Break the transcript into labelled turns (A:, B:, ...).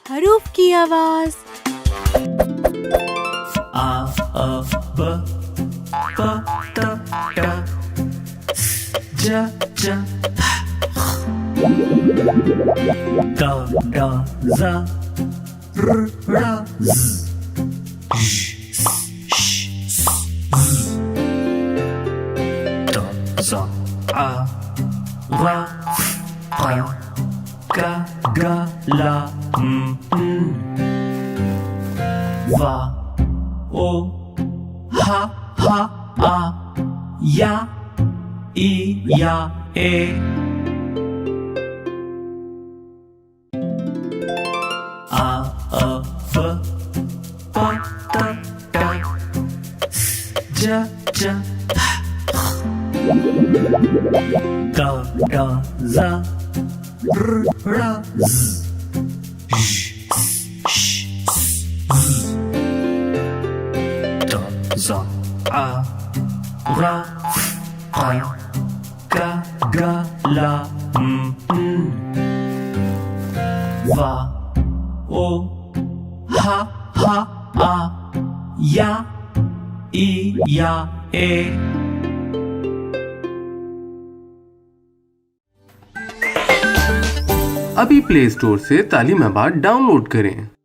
A: हरूफ की आवाज।
B: आ ब प त ट ज ज द ड ज र ळ ज द ज आ व q ग ग ल व ओ हा हा आ या ई या ए आ ब प त ट ज ज द ड ज र ळ ज ज आ र q ग ग ल व ओ हा हा आ या ई या ए
C: अभी प्ले स्टोर से तालीम आबाद डाउनलोड करें।